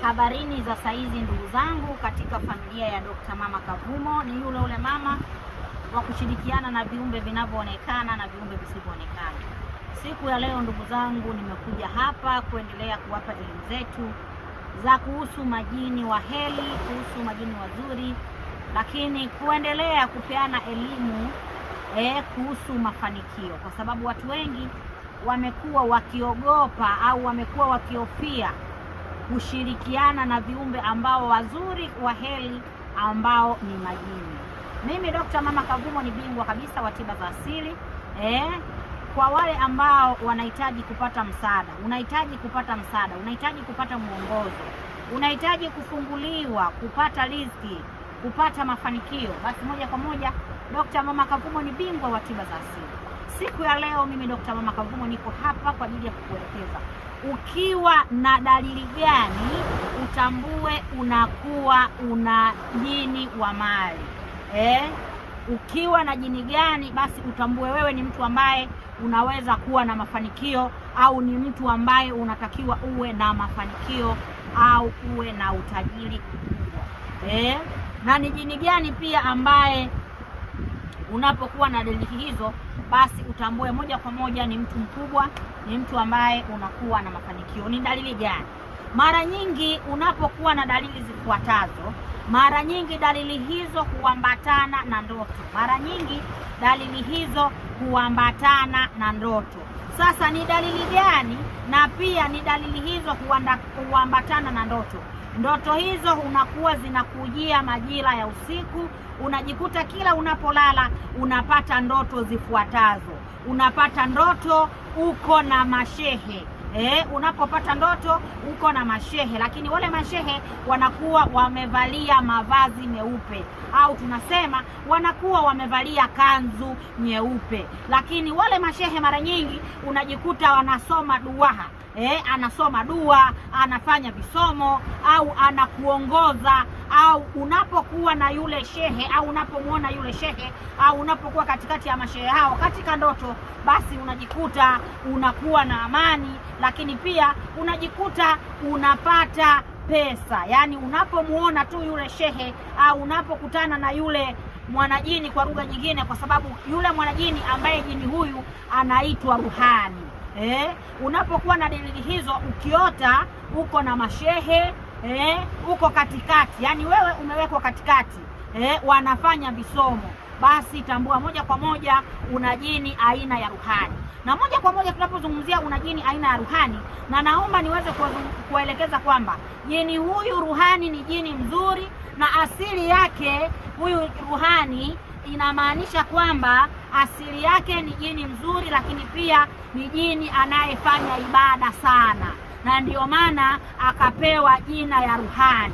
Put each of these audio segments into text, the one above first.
Habarini za saizi ndugu zangu, katika familia ya Dr. Mama Kavumo. Ni yule mama wa kushirikiana na viumbe vinavyoonekana na viumbe visivyoonekana. Siku ya leo ndugu zangu, nimekuja hapa kuendelea kuwapa elimu zetu za kuhusu majini wa heri, kuhusu majini wazuri, lakini kuendelea kupeana elimu kuhusu mafanikio, kwa sababu watu wengi wamekuwa wakiogopa au wamekuwa wakihofia kushirikiana na viumbe ambao wazuri wa heri ambao ni majini. Mimi Dr. Mama Kavumo ni bingwa kabisa wa tiba za asili. Kwa wale ambao wanahitaji kupata msaada, unahitaji kupata mwongozo, unahitaji kufunguliwa, kupata riziki, kupata mafanikio, basi moja kwa moja Dr. Mama Kavumo ni bingwa wa tiba za asili. Siku ya leo mimi Dr. Mama Kavumo niko hapa kwa ajili ya kukuelekeza ukiwa na dalili gani utambue unakuwa una jini wa mali. Ukiwa na jini gani basi utambue wewe ni mtu ambaye unaweza kuwa na mafanikio, au ni mtu ambaye unatakiwa uwe na mafanikio au uwe na utajiri mkubwa. Na ni jini gani pia ambaye unapokuwa na dalili hizo basi utambue moja kwa moja ni mtu mkubwa, ni mtu ambaye unakuwa na mafanikio. Ni dalili gani? Mara nyingi unapokuwa na dalili zifuatazo, mara nyingi dalili hizo huambatana na ndoto. Sasa ni dalili gani? Na pia ni dalili hizo huambatana na ndoto. Ndoto hizo unakuwa zinakujia majira ya usiku. Unajikuta kila unapolala unapata ndoto zifuatazo. Unapata ndoto uko na mashehe. Unapopata ndoto uko na mashehe, lakini wale mashehe wanakuwa wamevalia mavazi meupe, au tunasema wanakuwa wamevalia kanzu nyeupe. Lakini wale mashehe mara nyingi unajikuta wanasoma duaha, anasoma dua, anafanya visomo, au anakuongoza. Au unapokuwa na yule shehe, au unapomwona yule shehe, au unapokuwa katikati ya mashehe hao katika ndoto, basi unajikuta unakuwa na amani, lakini pia unajikuta unapata pesa. Yaani unapomuona tu yule shehe au unapokutana na yule mwanajini kwa lugha nyingine, kwa sababu yule mwanajini ambaye jini huyu anaitwa ruhani. Unapokuwa na dalili hizo, ukiota uko na mashehe, uko katikati, yani wewe umewekwa katikati, wanafanya visomo, basi tambua moja kwa moja una jini aina ya ruhani. Na moja kwa moja tunapozungumzia una jini aina ya ruhani, na naomba niweze kuelekeza kwamba jini huyu ruhani ni jini mzuri, na asili yake huyu ruhani inamaanisha kwamba asili yake ni jini mzuri, lakini pia ni jini anayefanya ibada sana, na ndio maana akapewa jina ya ruhani.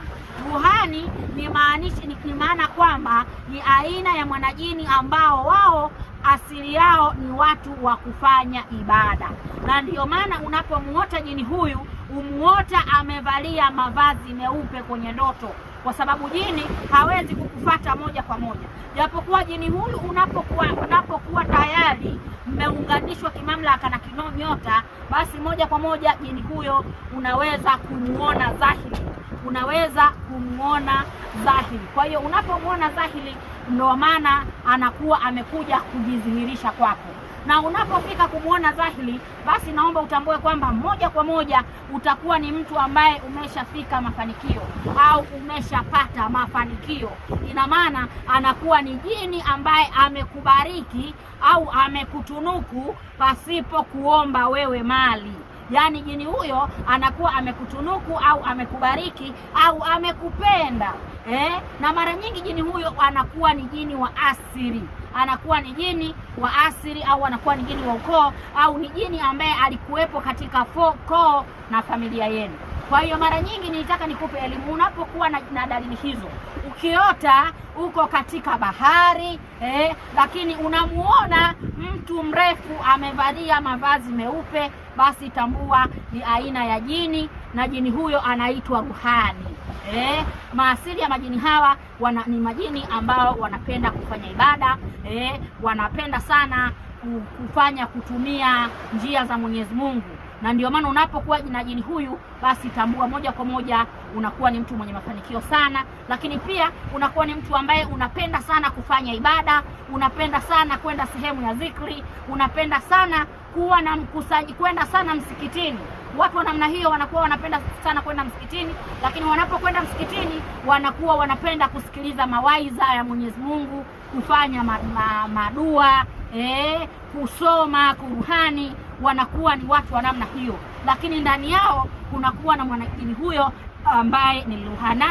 Ruhani ni maana kwamba ni aina ya mwanajini ambao wao asili yao ni watu wa kufanya ibada, na ndio maana unapomuota jini huyu umuota amevalia mavazi meupe kwenye ndoto, kwa sababu jini hawezi kukufuata moja kwa moja. Japokuwa jini huyu unapokuwa tayari mmeunganishwa kimamlaka na kinyota, basi moja kwa moja jini huyo unaweza kumuona dhahiri. Kwa hiyo unapomuona dhahiri, ndio maana anakuwa amekuja kujidhihirisha kwako. Na unapofika kumuona dhahiri, basi naomba utambue kwamba moja kwa moja utakuwa ni mtu ambaye umeshafika mafanikio au umeshapata mafanikio. Ina maana anakuwa ni jini ambaye amekubariki au amekutunuku pasipo kuomba wewe mali. Yaani jini huyo anakuwa amekutunuku au amekubariki au amekupenda. Na mara nyingi jini huyo anakuwa ni jini wa asili. Au anakuwa ni jini wa ukoo, au ni jini ambaye alikuwepo katika koo na familia yenu. Kwa hiyo mara nyingi nilitaka nikupe elimu. Unapokuwa na dalili hizo, ukiota uko katika bahari, lakini unamuona mtu mrefu amevalia mavazi meupe, basi tambua ni aina ya jini, na jini huyo anaitwa ruhani. Maasili ya majini hawa ni majini ambao wanapenda kufanya ibada, wanapenda sana kutumia njia za Mwenyezi Mungu. Na ndio maana unapokuwa na jini huyu, basi tambua moja kwa moja unakuwa ni mtu mwenye mafanikio sana. Lakini pia unakuwa ni mtu ambaye unapenda sana kufanya ibada, unapenda sana kwenda sehemu ya zikri, unapenda sana kuwa na kwenda sana msikitini. Watu wa namna hiyo wanakuwa wanapenda sana kwenda msikitini, lakini wanapokwenda msikitini wanakuwa wanapenda kusikiliza mawaidha ya Mwenyezi Mungu, kufanya madua, kusoma Qur'ani. Wanakuwa ni watu wa namna hiyo, lakini ndani yao kunakuwa na mwanajini huyo ambaye ni ruhani.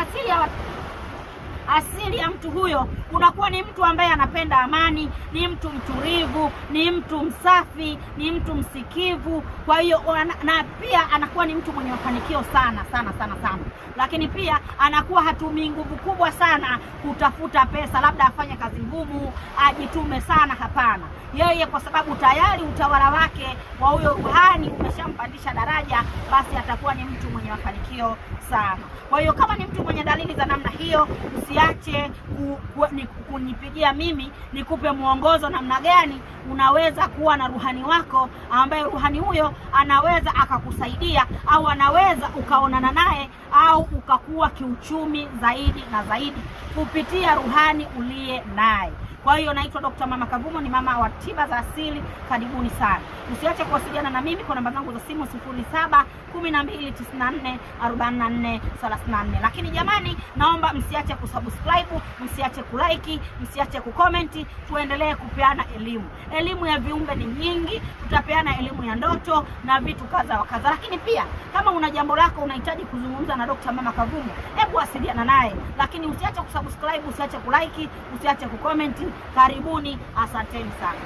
Asili ya mtu huyo unakuwa ni mtu ambaye anapenda amani, ni mtu mtulivu, ni mtu msafi, ni mtu msikivu. Kwa hiyo na pia anakuwa ni mtu mwenye mafanikio sana sana sana sana. Lakini pia anakuwa hatumii nguvu kubwa sana kutafuta pesa, labda afanye kazi ngumu, ajitume sana. Hapana, yeye kwa sababu tayari utawala wake wa huyo ruhani umeshampandisha daraja, basi atakuwa ni mtu mwenye mafanikio sana. Kwa hiyo kama ni mtu mwenye dalili za namna hiyo, usiache kunipigia mimi nikupe mwongozo namna gani unaweza kuwa na ruhani wako, ambaye ruhani huyo anaweza akakusaidia, au anaweza ukaonana naye, au ukakuwa kiuchumi zaidi na zaidi kupitia ruhani uliye naye. Kwa hiyo naitwa Dr. Mama Kavumo, ni mama wa tiba za asili. Karibuni sana. Usiache kuwasiliana na mimi kwa namba zangu za simu 0712944434. Lakini jamani, naomba msiache kusubscribe, msiache kulike, msiache kucomment. Tuendelee kupeana elimu. Elimu ya viumbe ni nyingi, tutapeana elimu ya ndoto na vitu kadha wa kadha. Lakini pia kama una jambo lako unahitaji kuzungumza na Dr. Mama Kavumo, hebu wasiliana naye. Lakini usiache kusubscribe, usiache kulike, usiache kucomment. Karibuni, asanteni sana.